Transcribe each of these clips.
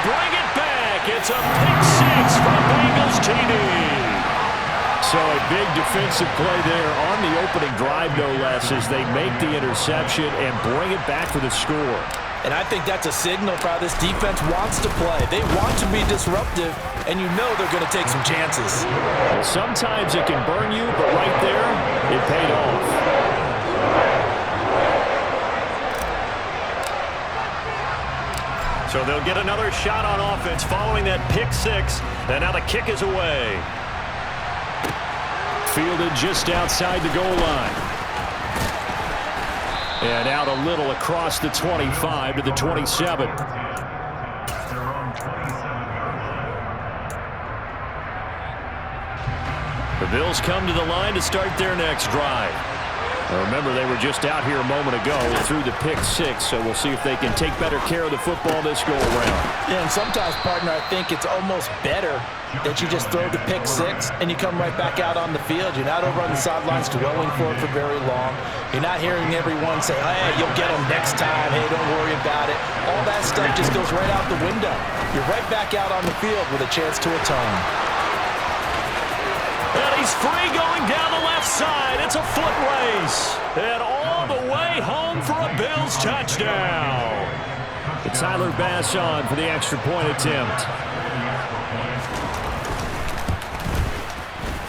bring it back. It's a pick six from Bengals TD. So a big defensive play there on the opening drive, no less, as they make the interception and bring it back for the score. And I think that's a signal for how this defense wants to play. They want to be disruptive, and you know they're going to take some chances. Well, sometimes it can burn you, but right there, it paid off. So they'll get another shot on offense following that pick six. And now the kick is away. Fielded just outside the goal line. And out a little across the 25 to the 27. The Bills come to the line to start their next drive. Remember, they were just out here a moment ago through the pick six, so we'll see if they can take better care of the football this go-around. Yeah, and sometimes, partner, I think it's almost better that you just throw the pick six and you come right back out on the field. You're not over on the sidelines dwelling for it for very long. You're not hearing everyone say, hey, you'll get them next time. Hey, don't worry about it. All that stuff just goes right out the window. You're right back out on the field with a chance to atone. And he's free going down the left side. It's a foot race. And all the way home for a Bills touchdown. It's Tyler Bass on for the extra point attempt.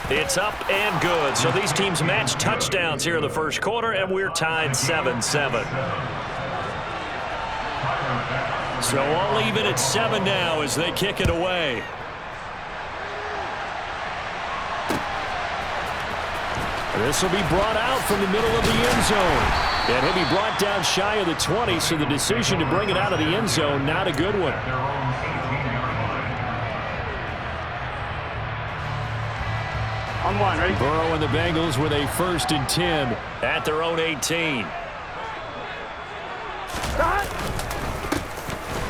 It's up and good. So these teams match touchdowns here in the first quarter, and we're tied 7-7. So all even at 7 now as they kick it away. This will be brought out from the middle of the end zone. And he'll be brought down shy of the 20, so the decision to bring it out of the end zone, not a good one. On one, ready? Burrow and the Bengals with a 1st and 10 at their own 18.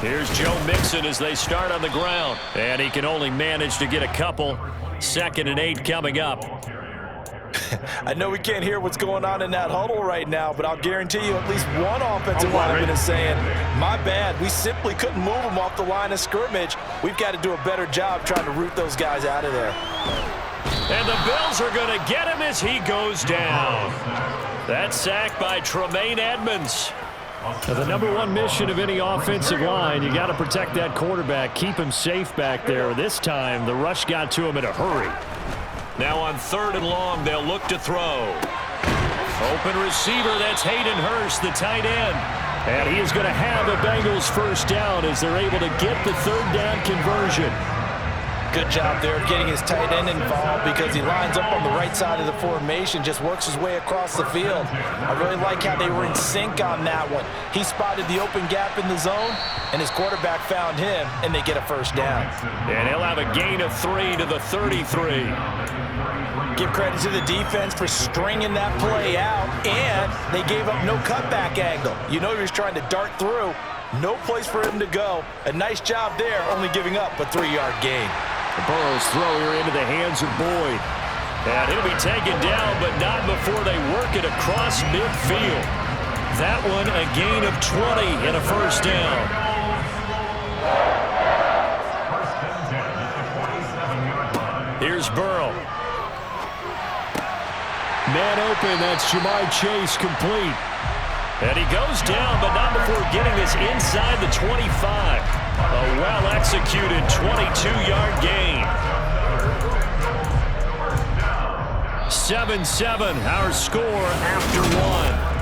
Here's Joe Mixon as they start on the ground. And he can only manage to get a couple. 2nd and 8 coming up. I know we can't hear what's going on in that huddle right now, but I'll guarantee you at least one offensive lineman is saying, my bad, we simply couldn't move them off the line of scrimmage. We've got to do a better job trying to root those guys out of there. And the Bills are going to get him as he goes down. That sack by Tremaine Edmonds. Now, the #1 mission of any offensive line, you got to protect that quarterback, keep him safe back there. This time, the rush got to him in a hurry. Now on 3rd and long, they'll look to throw. Open receiver, that's Hayden Hurst, the tight end. And he is going to have a Bengals 1st down as they're able to get the 3rd down conversion. Good job there of getting his tight end involved because he lines up on the right side of the formation, just works his way across the field. I really like how they were in sync on that one. He spotted the open gap in the zone, and his quarterback found him, and they get a 1st down. And he'll have a gain of 3 to the 33. Give credit to the defense for stringing that play out, and they gave up no cutback angle. You know he was trying to dart through. No place for him to go. A nice job there, only giving up a 3-yard gain. Burrow's throw here into the hands of Boyd. And he'll be taken down, but not before they work it across midfield. That one a gain of 20 and a 1st down. Here's Burrow. Man open, that's Jamar Chase complete. And he goes down, but not before getting this inside the 25. A well-executed 22-yard gain. 7-7, our score after 1.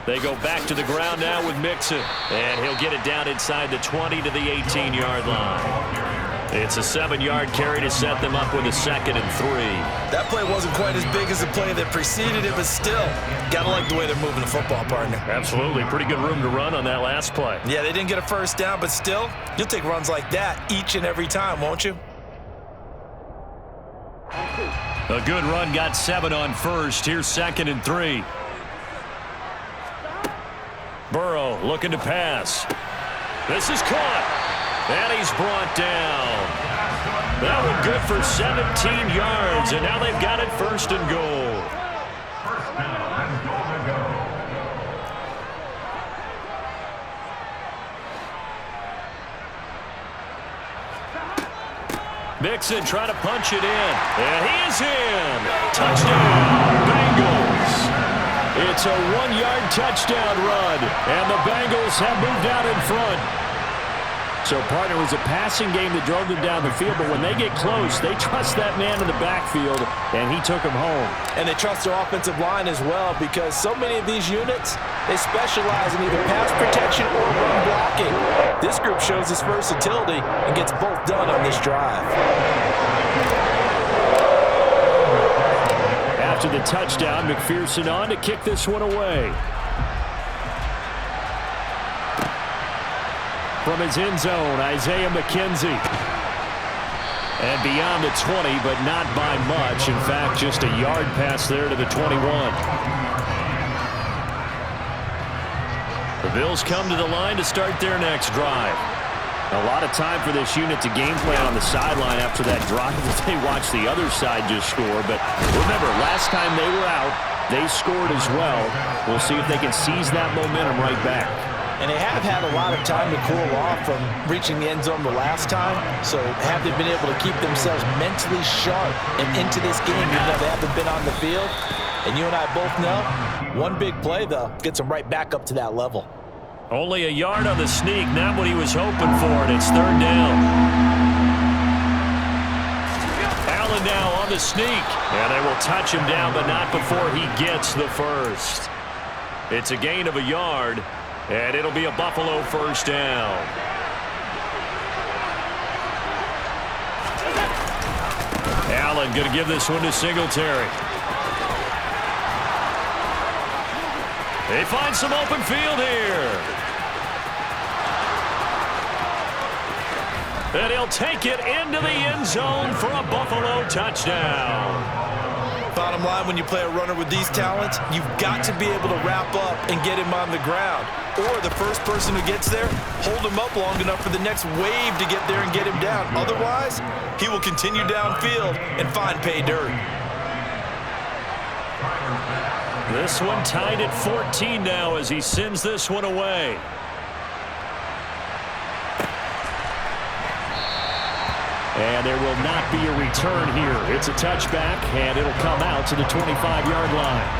They go back to the ground now with Mixon. And he'll get it down inside the 20 to the 18-yard line. It's a 7-yard carry to set them up with a 2nd and 3. That play wasn't quite as big as the play that preceded it, but still, gotta like the way they're moving the football, partner. Absolutely. Pretty good room to run on that last play. Yeah, they didn't get a 1st down, but still, you'll take runs like that each and every time, won't you? A good run got 7 on 1st. Here's 2nd and 3. Burrow looking to pass. This is caught. And he's brought down. That one good for 17 yards, and now they've got it first and goal. Mixon trying to punch it in. And he is in. Touchdown, Bengals. It's a 1-yard touchdown run, and the Bengals have moved out in front. So, partner, it was a passing game that drove them down the field, but when they get close, they trust that man in the backfield, and he took them home. And they trust their offensive line as well, because so many of these units, they specialize in either pass protection or run blocking. This group shows its versatility and gets both done on this drive. After the touchdown, McPherson on to kick this one away. From his end zone, Isaiah McKenzie. And beyond the 20, but not by much. In fact, just a yard pass there to the 21. The Bills come to the line to start their next drive. A lot of time for this unit to game plan on the sideline after that drive that they watched the other side just score. But remember, last time they were out, they scored as well. We'll see if they can seize that momentum right back. And they have had a lot of time to cool off from reaching the end zone the last time. So have they been able to keep themselves mentally sharp and into this game even though they haven't been on the field? And you and I both know, one big play, though, gets them right back up to that level. Only a yard on the sneak, not what he was hoping for, and it's third down. Allen now on the sneak, and they will touch him down, but not before he gets the first. It's a gain of a yard. And it'll be a Buffalo first down. Allen going to give this one to Singletary. They find some open field here. And he'll take it into the end zone for a Buffalo touchdown. Bottom line, when you play a runner with these talents, you've got to be able to wrap up and get him on the ground. Or the first person who gets there, hold him up long enough for the next wave to get there and get him down. Otherwise, he will continue downfield and find pay dirt. This one tied at 14 now as he sends this one away. And there will not be a return here. It's a touchback, and it'll come out to the 25-yard line.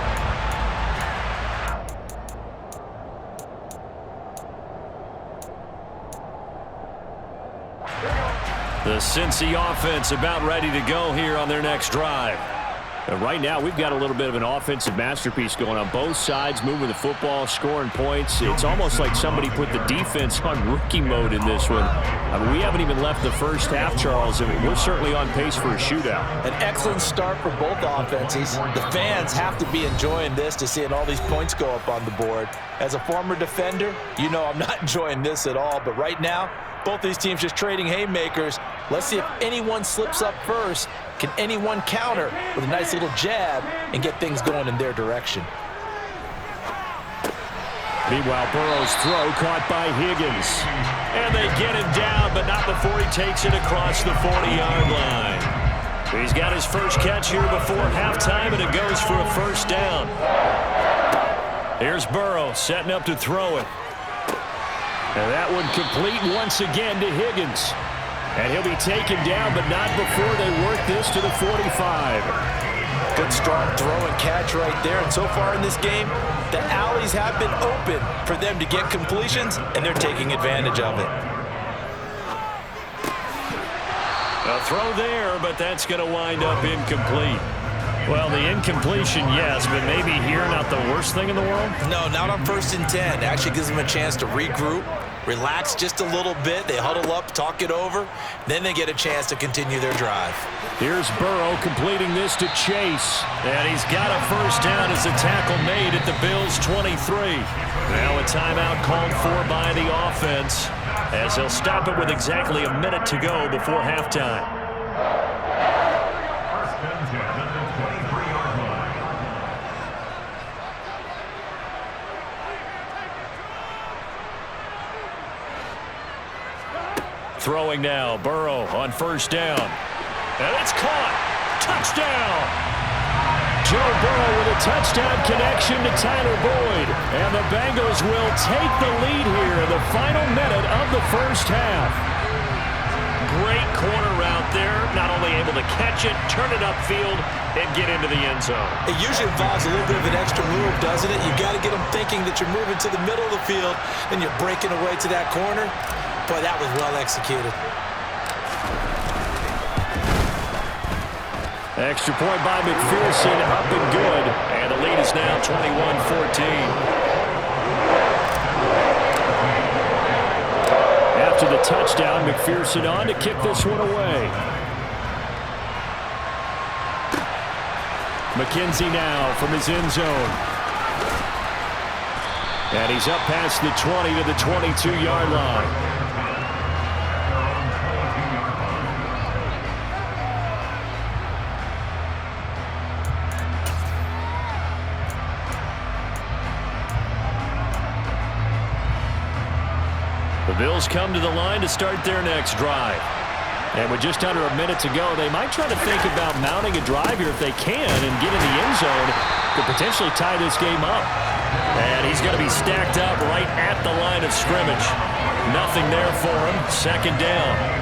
The Cincy offense about ready to go here on their next drive. And right now, we've got a little bit of an offensive masterpiece going on both sides, moving the football, scoring points. It's almost like somebody put the defense on rookie mode in this one. I mean, we haven't even left the first half, Charles, and we're certainly on pace for a shootout. An excellent start for both offenses. The fans have to be enjoying this to seeing all these points go up on the board. As a former defender, you know I'm not enjoying this at all, but right now, both these teams just trading haymakers. Let's see if anyone slips up first. Can anyone counter with a nice little jab and get things going in their direction? Meanwhile, Burrow's throw caught by Higgins. And they get him down, but not before he takes it across the 40-yard line. He's got his first catch here before halftime, and it goes for a first down. Here's Burrow setting up to throw it. And that one complete once again to Higgins. And he'll be taken down, but not before they work this to the 45. Good strong throw and catch right there. And so far in this game, the alleys have been open for them to get completions, and they're taking advantage of it. A throw there, but that's going to wind up incomplete. Well, the incompletion, yes, but maybe here not the worst thing in the world? No, not on 1st and 10. Actually gives them a chance to regroup, relax just a little bit. They huddle up, talk it over. Then they get a chance to continue their drive. Here's Burrow completing this to Chase. And he's got a first down as the tackle made at the Bills' 23. Now a timeout called for by the offense as they'll stop it with exactly a minute to go before halftime. Throwing now, Burrow on first down. And it's caught. Touchdown. Joe Burrow with a touchdown connection to Tyler Boyd. And the Bengals will take the lead here in the final minute of the first half. Great corner route there. Not only able to catch it, turn it upfield, and get into the end zone. It usually involves a little bit of an extra move, doesn't it? You've got to get them thinking that you're moving to the middle of the field and you're breaking away to that corner. Boy, that was well executed. Extra point by McPherson, up and good. And the lead is now 21-14. After the touchdown, McPherson on to kick this one away. McKenzie now from his end zone. And he's up past the 20 to the 22-yard line. The Bills come to the line to start their next drive. And with just under a minute to go, they might try to think about mounting a drive here if they can and get in the end zone to potentially tie this game up. And he's going to be stacked up right at the line of scrimmage. Nothing there for him. Second down.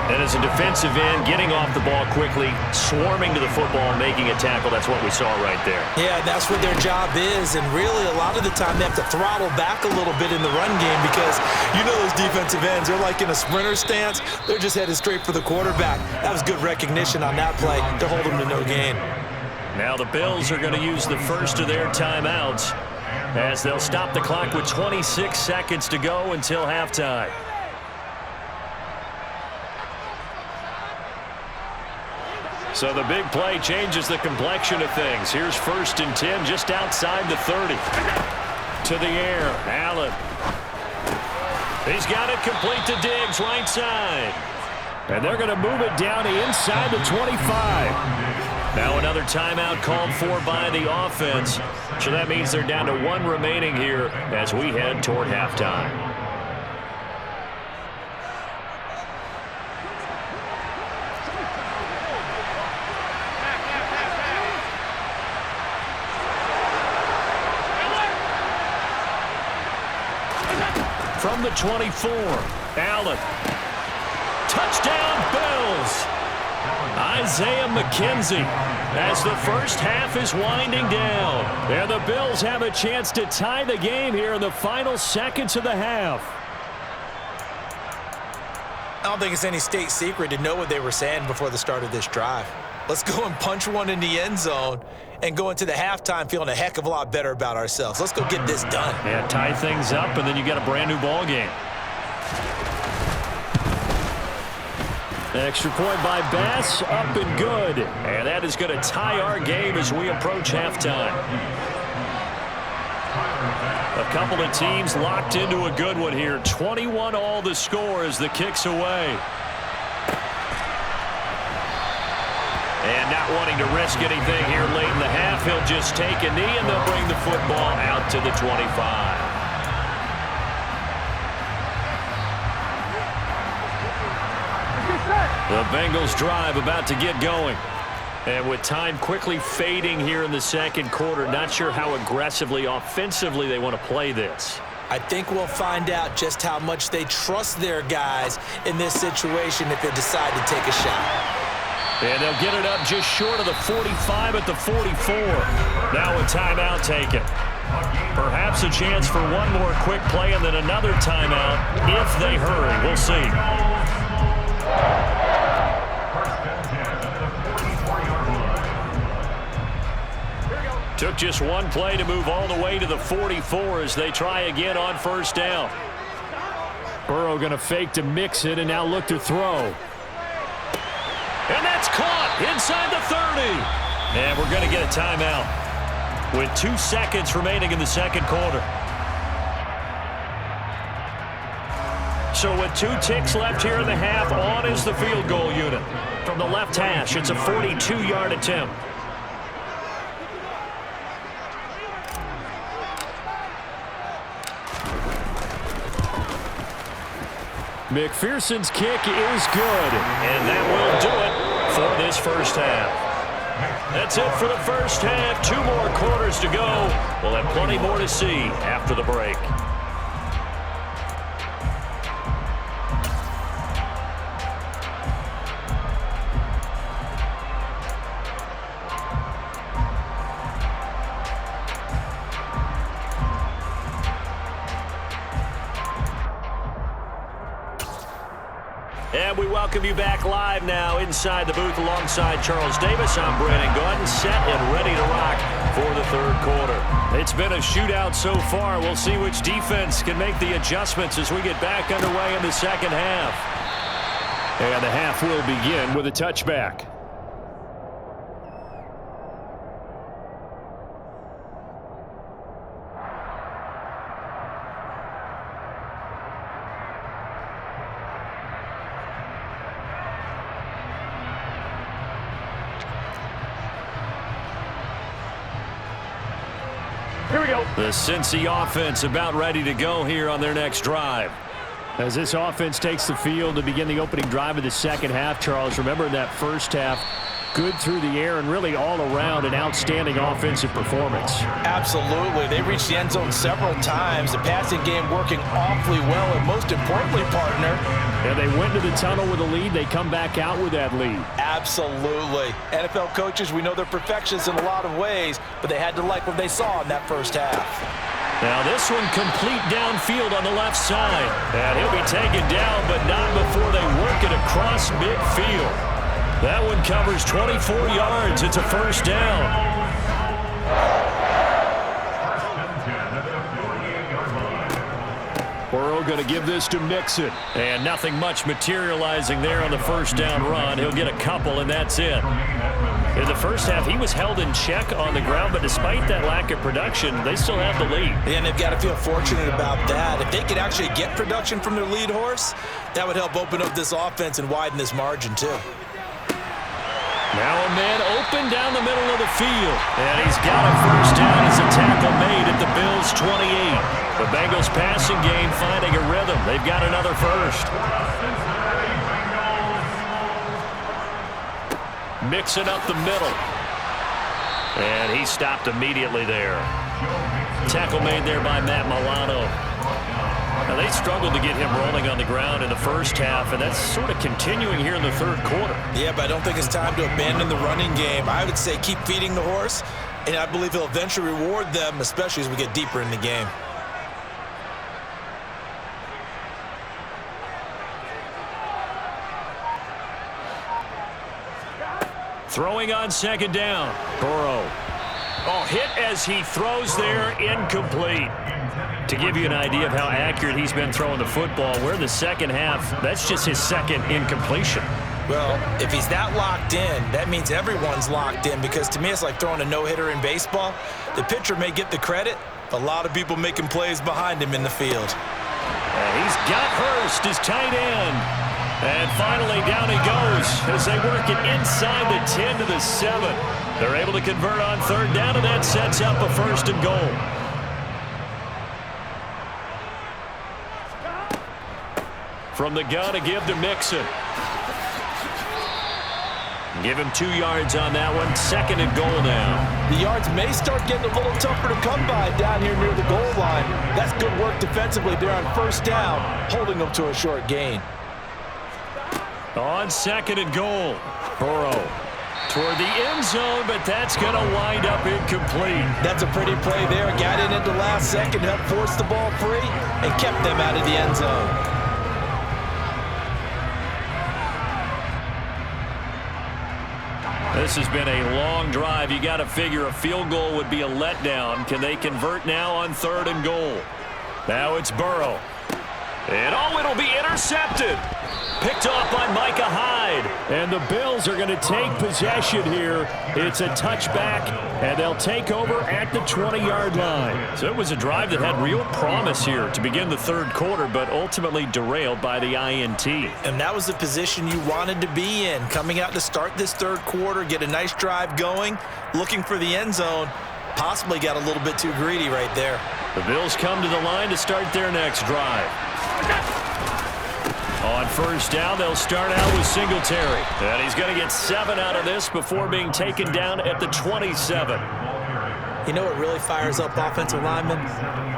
And as a defensive end, getting off the ball quickly, swarming to the football and making a tackle, that's what we saw right there. Yeah, that's what their job is. And really, a lot of the time, they have to throttle back a little bit in the run game because you know those defensive ends, they're like in a sprinter stance. They're just headed straight for the quarterback. That was good recognition on that play to hold them to no gain. Now the Bills are going to use the first of their timeouts as they'll stop the clock with 26 seconds to go until halftime. So the big play changes the complexion of things. Here's 1st and 10 just outside the 30. To the air, Allen. He's got it complete to Diggs, right side. And they're going to move it down inside the 25. Now another timeout called for by the offense. So that means they're down to 1 remaining here as we head toward halftime. From the 24, Allen. Touchdown, Bills. Isaiah McKenzie as the first half is winding down. And the Bills have a chance to tie the game here in the final seconds of the half. I don't think it's any state secret to know what they were saying before the start of this drive. Let's go and punch one in the end zone and go into the halftime feeling a heck of a lot better about ourselves. Let's go get this done. Yeah, tie things up, and then you got a brand new ball game. Extra point by Bass, up and good. And that is going to tie our game as we approach halftime. A couple of teams locked into a good one here. 21 all the score as the kick's away. And not wanting to risk anything here late in the half, he'll just take a knee and they'll bring the football out to the 25. The Bengals drive about to get going. And with time quickly fading here in the second quarter, not sure how aggressively, offensively they want to play this. I think we'll find out just how much they trust their guys in this situation if they decide to take a shot. And they'll get it up just short of the 45 at the 44. Now a timeout taken. Perhaps a chance for one more quick play and then another timeout if they hurry. We'll see. Took just one play to move all the way to the 44 as they try again on first down. Burrow going to fake to mix it and now look to throw. And that's caught inside the 30. And we're going to get a timeout with 2 seconds remaining in the second quarter. So with 2 ticks left here in the half, on is the field goal unit. From the left hash, it's a 42-yard attempt. McPherson's kick is good, and that will do it for this first half. That's it for the first half. 2 more quarters to go. We'll have plenty more to see after the break. And we welcome you back live now inside the booth alongside Charles Davis. I'm Brandon Gordon, set and ready to rock for the third quarter. It's been a shootout so far. We'll see which defense can make the adjustments as we get back underway in the second half. And the half will begin with a touchback. Here we go. The Cincy offense about ready to go here on their next drive. As this offense takes the field to begin the opening drive of the second half, Charles, remember in that first half, good through the air and really all around an outstanding offensive performance. Absolutely. They reached the end zone several times. The passing game working awfully well, and most importantly, partner. And they went to the tunnel with a lead. They come back out with that lead. Absolutely. NFL coaches, we know they're perfectionists in a lot of ways, but they had to like what they saw in that first half. Now this one complete downfield on the left side. And he'll be taken down, but not before they work it across midfield. That one covers 24 yards. It's a first down. Burrow going to give this to Mixon. And nothing much materializing there on the first down run. He'll get a couple, and that's it. In the first half, he was held in check on the ground, but despite that lack of production, they still have the lead. And they've got to feel fortunate about that. If they could actually get production from their lead horse, that would help open up this offense and widen this margin, too. Now a man open down the middle of the field. And he's got a first down as a tackle made at the Bills' 28. The Bengals passing game finding a rhythm. They've got another first. Mixing up the middle. And he stopped immediately there. Tackle made there by Matt Milano. Now they struggled to get him rolling on the ground in the first half, and that's sort of continuing here in the third quarter. Yeah, but I don't think it's time to abandon the running game. I would say keep feeding the horse, and I believe he'll eventually reward them, especially as we get deeper in the game. Throwing on second down. Burrow. Oh, hit as he throws there, incomplete. To give you an idea of how accurate he's been throwing the football, we're in the second half. That's just his second incompletion. Well, if he's that locked in, that means everyone's locked in, because to me it's like throwing a no-hitter in baseball. The pitcher may get the credit, but a lot of people making plays behind him in the field. He's got Hurst, his tight end. And finally down he goes as they work it inside the 10 to the 7. They're able to convert on third down, and that sets up a first and goal. From the gun to give to Mixon. Give him 2 yards on that one. Second and goal now. The yards may start getting a little tougher to come by down here near the goal line. That's good work defensively there on first down, holding them to a short gain. On second and goal, Burrow toward the end zone, but that's going to wind up incomplete. That's a pretty play there. Got in at the last second, helped force the ball free, and kept them out of the end zone. This has been a long drive. You got to figure a field goal would be a letdown. Can they convert now on third and goal? Now it's Burrow. And it'll be intercepted. Picked off by Micah Hyde. And the Bills are going to take possession here. It's a touchback, and they'll take over at the 20-yard line. So it was a drive that had real promise here to begin the third quarter, but ultimately derailed by the INT. And that was the position you wanted to be in, coming out to start this third quarter, get a nice drive going, looking for the end zone. Possibly got a little bit too greedy right there. The Bills come to the line to start their next drive. On first down, they'll start out with Singletary. And he's going to get 7 out of this before being taken down at the 27. You know what really fires up offensive linemen?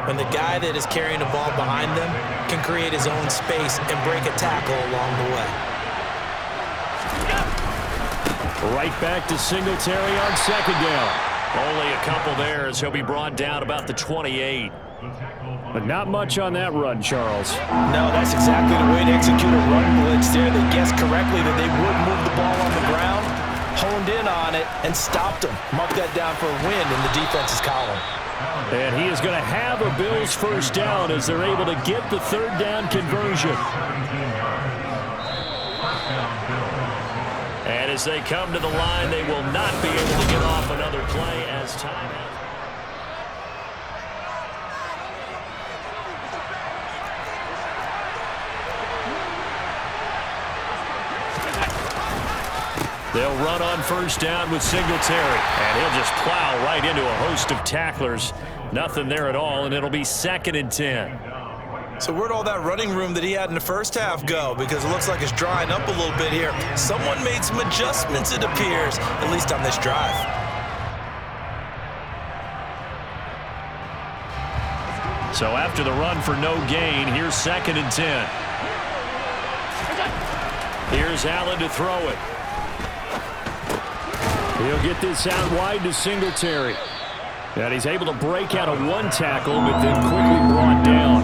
When the guy that is carrying the ball behind them can create his own space and break a tackle along the way. Right back to Singletary on second down. Only a couple there as he'll be brought down about the 28. But not much on that run, Charles. No, that's exactly the way to execute a run blitz there. They guessed correctly that they would move the ball on the ground, honed in on it, and stopped them. Marked that down for a win in the defense's column. And he is going to have a Bills first down as they're able to get the third down conversion. And as they come to the line, they will not be able to get off another play as time. They'll run on first down with Singletary, and he'll just plow right into a host of tacklers. Nothing there at all, and it'll be 2nd and 10. So where'd all that running room that he had in the first half go? Because it looks like it's drying up a little bit here. Someone made some adjustments, it appears, at least on this drive. So after the run for no gain, here's 2nd and 10. Here's Allen to throw it. He'll get this out wide to Singletary. And he's able to break out of one tackle, but then quickly brought down.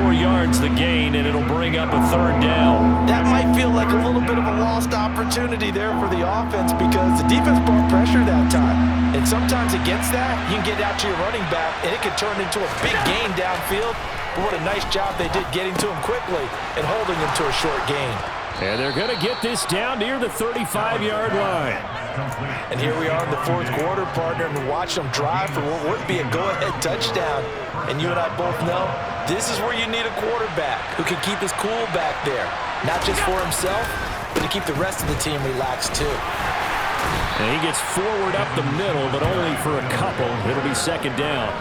4 yards the gain, and it'll bring up a third down. That might feel like a little bit of a lost opportunity there for the offense because the defense brought pressure that time. And sometimes against that, you can get out to your running back, and it can turn into a big gain downfield. But what a nice job they did getting to him quickly and holding him to a short gain. And they're going to get this down near the 35-yard line. And here we are in the fourth quarter, partner, and watch them drive for what would be a go-ahead touchdown. And you and I both know this is where you need a quarterback who can keep his cool back there. Not just for himself, but to keep the rest of the team relaxed too. And he gets forward up the middle, but only for a couple. It'll be 2nd down.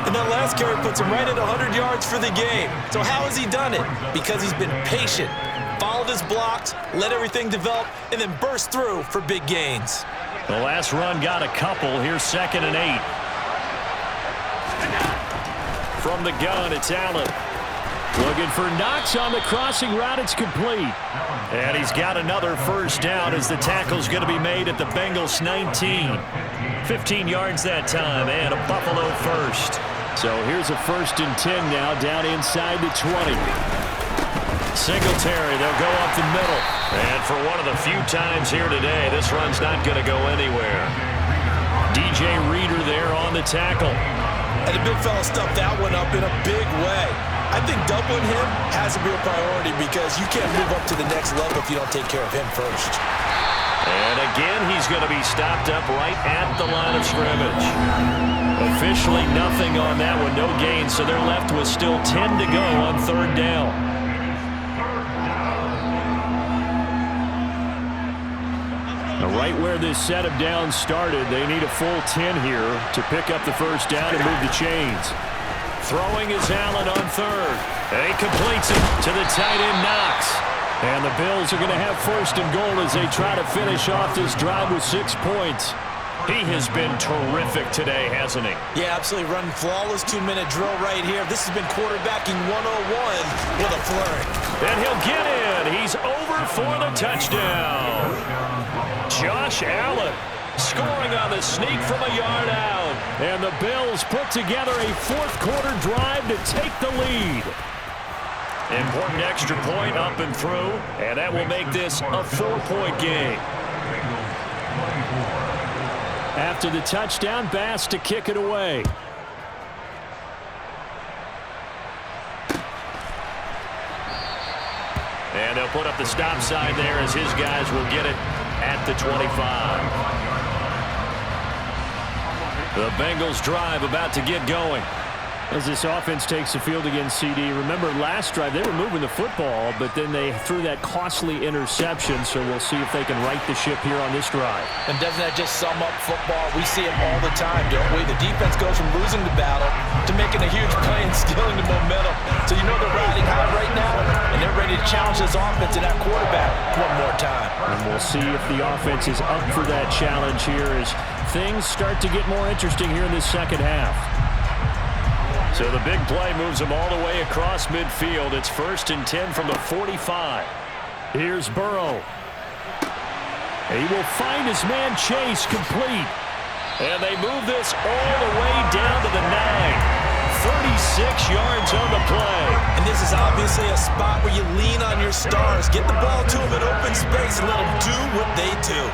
And that last carry puts him right at 100 yards for the game. So how has he done it? Because he's been patient. Followed his blocks, let everything develop, and then burst through for big gains. The last run got a couple. Here's 2nd and 8. From the gun, it's Allen. Looking for Knox on the crossing route. It's complete. And he's got another first down as the tackle's going to be made at the Bengals 19. 15 yards that time, and a Buffalo first. So here's a 1st and 10 now, down inside the 20. Singletary, they'll go up the middle. And for one of the few times here today, this run's not going to go anywhere. DJ Reader there on the tackle. And the big fella stuffed that one up in a big way. I think doubling him has to be a priority because you can't move up to the next level if you don't take care of him first. And again, he's going to be stopped up right at the line of scrimmage. Officially nothing on that one, no gain, so they're left with still 10 to go on 3rd down. Right where this set of downs started, they need a full 10 here to pick up the first down and move the chains. Throwing is Allen on 3rd. And he completes it to the tight end Knox. And the Bills are going to have 1st and goal as they try to finish off this drive with 6 points. He has been terrific today, hasn't he? Yeah, absolutely. Running flawless 2-minute drill right here. This has been quarterbacking 101 with a flurry. And he'll get in. He's over for the touchdown. Josh Allen scoring on the sneak from a yard out. And the Bills put together a 4th quarter drive to take the lead. Important extra point up and through, and that will make this a 4-point game. After the touchdown, Bass to kick it away. And they'll put up the stop sign there as his guys will get it at the 25. The Bengals drive about to get going. As this offense takes the field against CD, remember last drive they were moving the football, but then they threw that costly interception, so we'll see if they can right the ship here on this drive. And doesn't that just sum up football? We see it all the time, don't we? The defense goes from losing the battle to making a huge play and stealing the momentum. So you know they're riding high right now, and they're ready to challenge this offense and that quarterback one more time. And we'll see if the offense is up for that challenge here as things start to get more interesting here in this second half. So the big play moves them all the way across midfield. It's 1st and 10 from the 45. Here's Burrow. He will find his man Chase complete. And they move this all the way down to the 9. 36 yards on the play. And this is obviously a spot where you lean on your stars. Get the ball to them in open space and let them do what they do.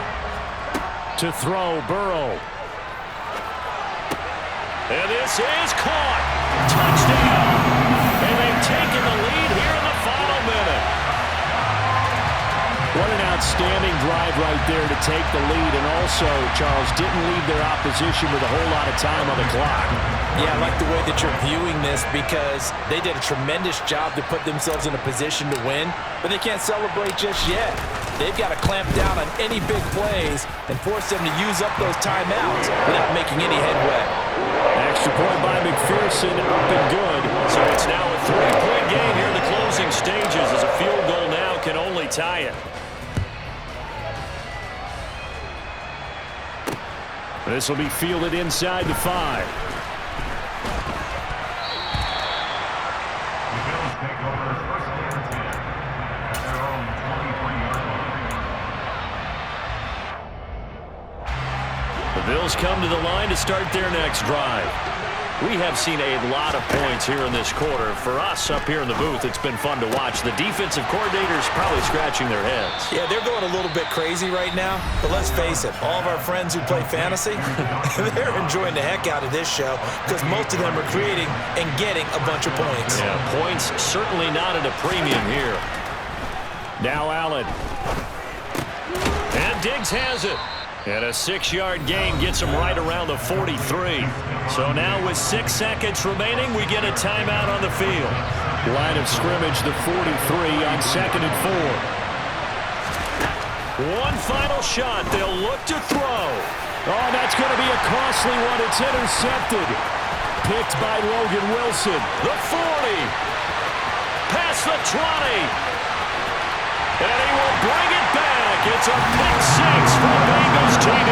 To throw, Burrow. And this is caught. Touchdown. And they've taken the lead here in the final minute. What an outstanding drive right there to take the lead. And also, Charles, didn't leave their opposition with a whole lot of time on the clock. Yeah, I like the way that you're viewing this because they did a tremendous job to put themselves in a position to win, but they can't celebrate just yet. They've got to clamp down on any big plays and force them to use up those timeouts without making any headway. Extra point by McPherson, up and good. So it's now a 3-point game here in the closing stages as a field goal now can only tie it. This will be fielded inside the 5. The Bills come to the line to start their next drive. We have seen a lot of points here in this quarter. For us up here in the booth, it's been fun to watch. The defensive coordinators probably scratching their heads. Yeah, they're going a little bit crazy right now, but let's face it, all of our friends who play fantasy, they're enjoying the heck out of this show because most of them are creating and getting a bunch of points. Yeah, points certainly not at a premium here. Now Allen. And Diggs has it. And a 6-yard gain gets him right around the 43. So now with 6 seconds remaining, we get a timeout on the field. Line of scrimmage, the 43 on 2nd and 4. One final shot. They'll look to throw. Oh, that's going to be a costly one. It's intercepted. Picked by Logan Wilson. The 40. Past the 20. And he will bring it back. It's a pick 6 for Bengals TD.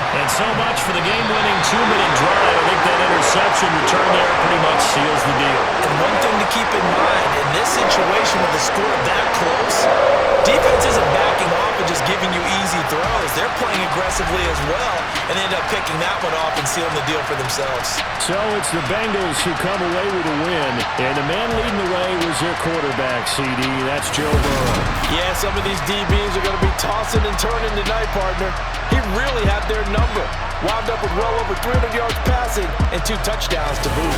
And so much for the game-winning 2-minute drive. I think that interception return there pretty much seals the deal. And one thing to keep in mind, in this situation with the score that close, defense isn't backing off and just giving you easy throws. They're playing aggressively as well and end up picking that one off and sealing the deal for themselves. So it's the Bengals who come away with a win. And the man leading the way was their quarterback, CD. That's Joe Burrow. Yeah, some of these DBs are going to be tossing and turning tonight, partner. He really had their number. Wound up with well over 300 yards passing and 2 touchdowns to boot.